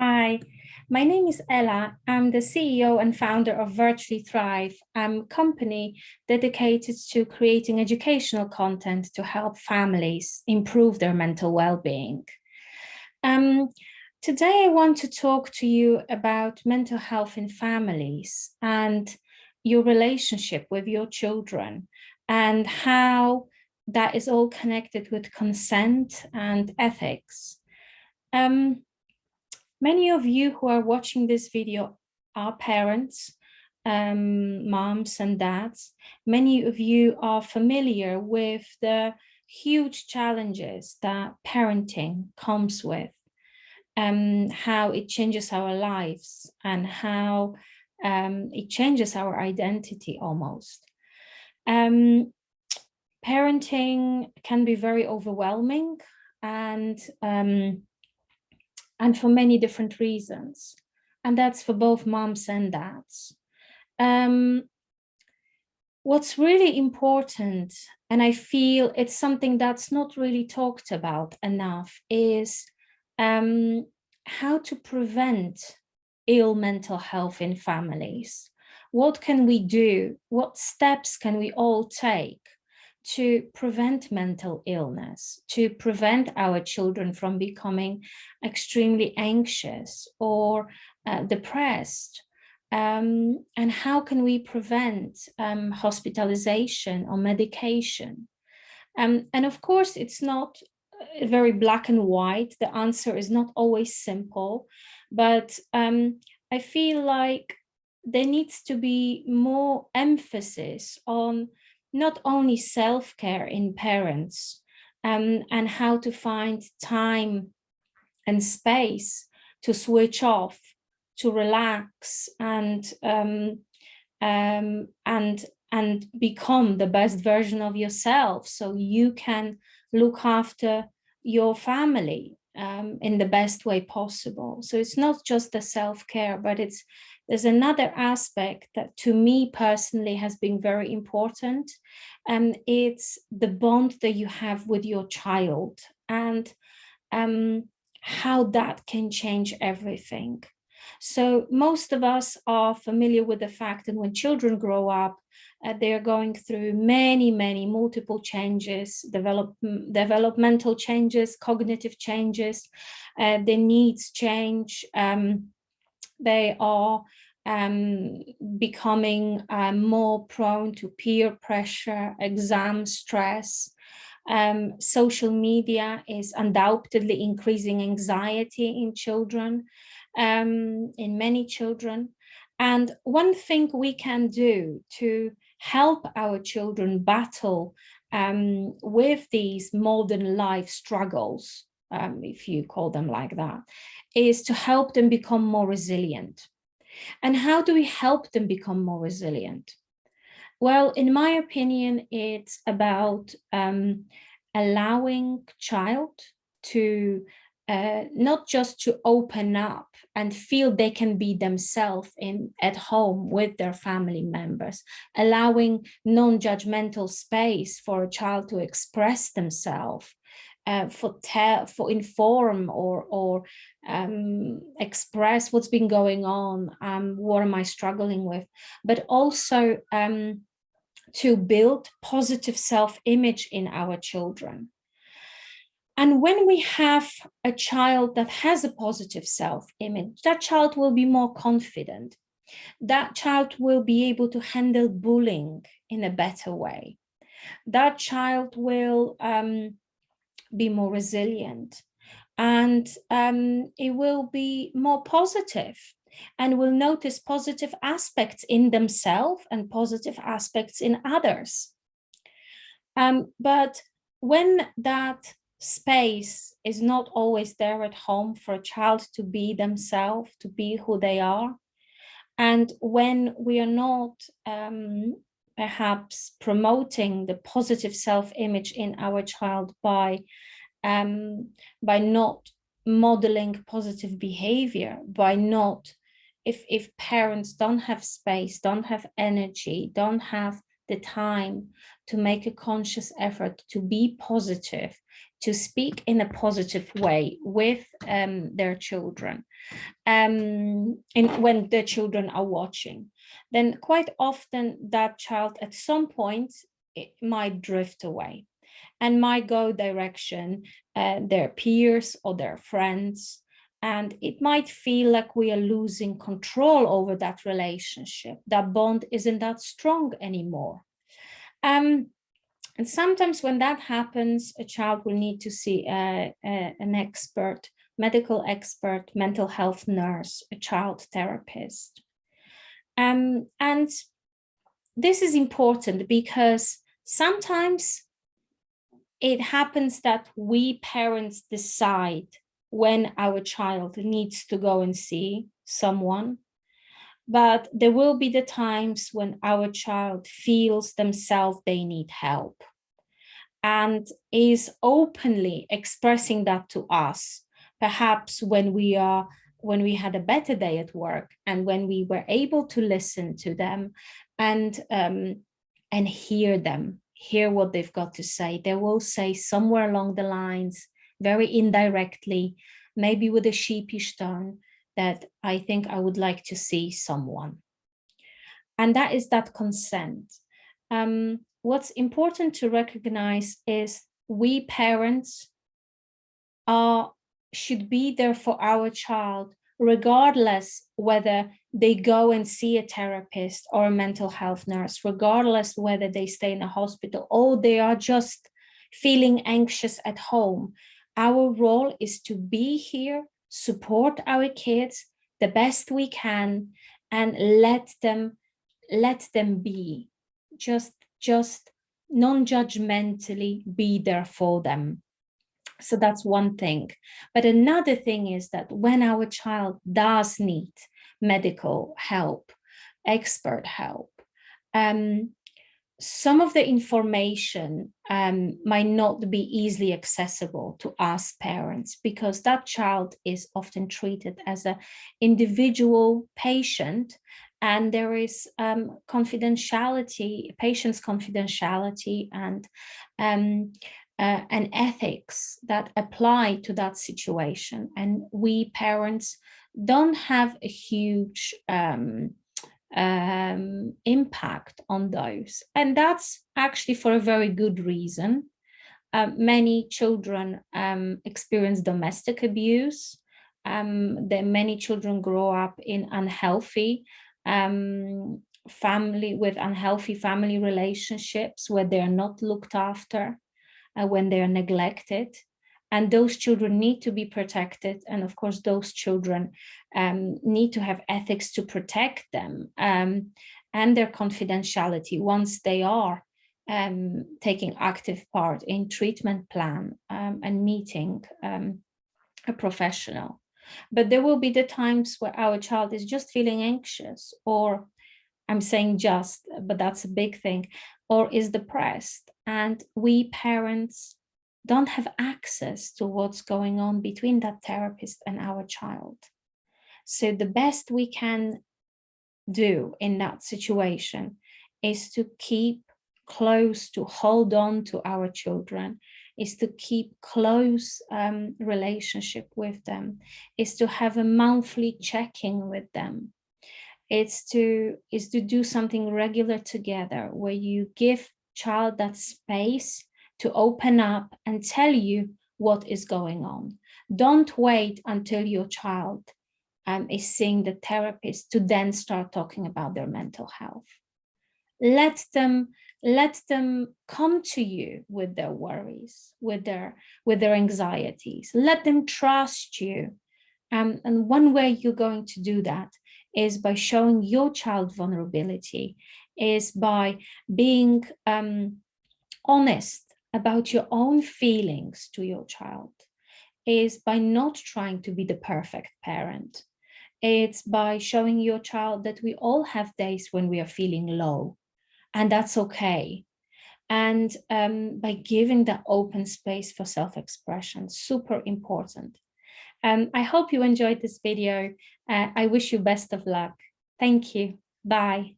Hi, my name is Ella. I'm the CEO and founder of Virtually Thrive. I'm a company dedicated to creating educational content to help families improve their mental well-being. Um, Today, I want to talk to you about mental health in families and your relationship with your children and how that is all connected with consent and ethics. Um, Many of you who are watching this video are parents, moms and dads. Many of you are familiar with the huge challenges that parenting comes with, how it changes our lives and how it changes our identity almost. Parenting can be very overwhelming and for many different reasons. And that's for both moms and dads. What's really important, and I feel it's something that's not really talked about enough, is how to prevent ill mental health in families. What can we do? What steps can we all take to prevent mental illness, to prevent our children from becoming extremely anxious or depressed? And how can we prevent hospitalization or medication? And of course, it's not very black and white. The answer is not always simple, but I feel like there needs to be more emphasis on not only self-care in parents and how to find time and space to switch off, to relax and become the best version of yourself so you can look after your family in the best way possible. So it's not just the self-care, but there's another aspect that to me personally has been very important, and it's the bond that you have with your child and how that can change everything. So most of us are familiar with the fact that when children grow up, they're going through many multiple changes, developmental changes, cognitive changes, their needs change. They are becoming more prone to peer pressure, exam stress. Social media is undoubtedly increasing anxiety in children, in many children. And one thing we can do to help our children battle with these modern life struggles, if you call them like that, is to help them become more resilient. And how do we help them become more resilient? Well, in my opinion, it's about allowing child to not just to open up and feel they can be themselves at home with their family members, allowing non-judgmental space for a child to express themselves, for inform or express what's been going on, what am I struggling with, but also to build positive self-image in our children. And when we have a child that has a positive self-image, that child will be more confident. That child will be able to handle bullying in a better way. That child will be more resilient, and it will be more positive and will notice positive aspects in themselves and positive aspects in others. But when that space is not always there at home for a child to be themselves, to be who they are, and when we are not perhaps promoting the positive self-image in our child by not modeling positive behavior, by not, if parents don't have space, don't have energy, don't have the time to make a conscious effort to be positive, to speak in a positive way with their children, and when the children are watching, then quite often that child at some point it might drift away and might go direction their peers or their friends. And it might feel like we are losing control over that relationship. That bond isn't that strong anymore. And sometimes when that happens, a child will need to see an expert, medical expert, mental health nurse, a child therapist. And this is important because sometimes it happens that we parents decide when our child needs to go and see someone, but there will be the times when our child feels themselves they need help and is openly expressing that to us, perhaps when we had a better day at work and when we were able to listen to them and hear what they've got to say. They will say somewhere along the lines, very indirectly, maybe with a sheepish tone, that I think I would like to see someone. And that is that consent. What's important to recognize is we parents should be there for our child, regardless whether they go and see a therapist or a mental health nurse, regardless whether they stay in a hospital or they are just feeling anxious at home. Our role is to be here, support our kids the best we can, and let them be, just non-judgmentally be there for them. So that's one thing. But another thing is that when our child does need medical help, expert help, some of the information might not be easily accessible to us parents, because that child is often treated as an individual patient, and there is confidentiality, patient's confidentiality, and ethics that apply to that situation. And we parents don't have a huge impact on those. And that's actually for a very good reason. Many children experience domestic abuse. Many children grow up in unhealthy unhealthy family relationships where they're not looked after, when they're neglected. And those children need to be protected. And of course, those children need to have ethics to protect them and their confidentiality once they are taking active part in treatment plan and meeting a professional. But there will be the times where our child is just feeling anxious, or I'm saying just, but that's a big thing, or is depressed. And we parents don't have access to what's going on between that therapist and our child. So the best we can do in that situation is to keep close, to hold on to our children, is to keep close relationship with them, is to have a monthly check-in with them. It's to do something regular together where you give child that space to open up and tell you what is going on. Don't wait until your child is seeing the therapist to then start talking about their mental health. Let them come to you with their worries, with their anxieties. Let them trust you. And one way you're going to do that is by showing your child vulnerability, is by being honest about your own feelings to your child, is by not trying to be the perfect parent. It's by showing your child that we all have days when we are feeling low, and that's okay. And by giving that open space for self-expression, super important. I hope you enjoyed this video. I wish you best of luck. Thank you. Bye.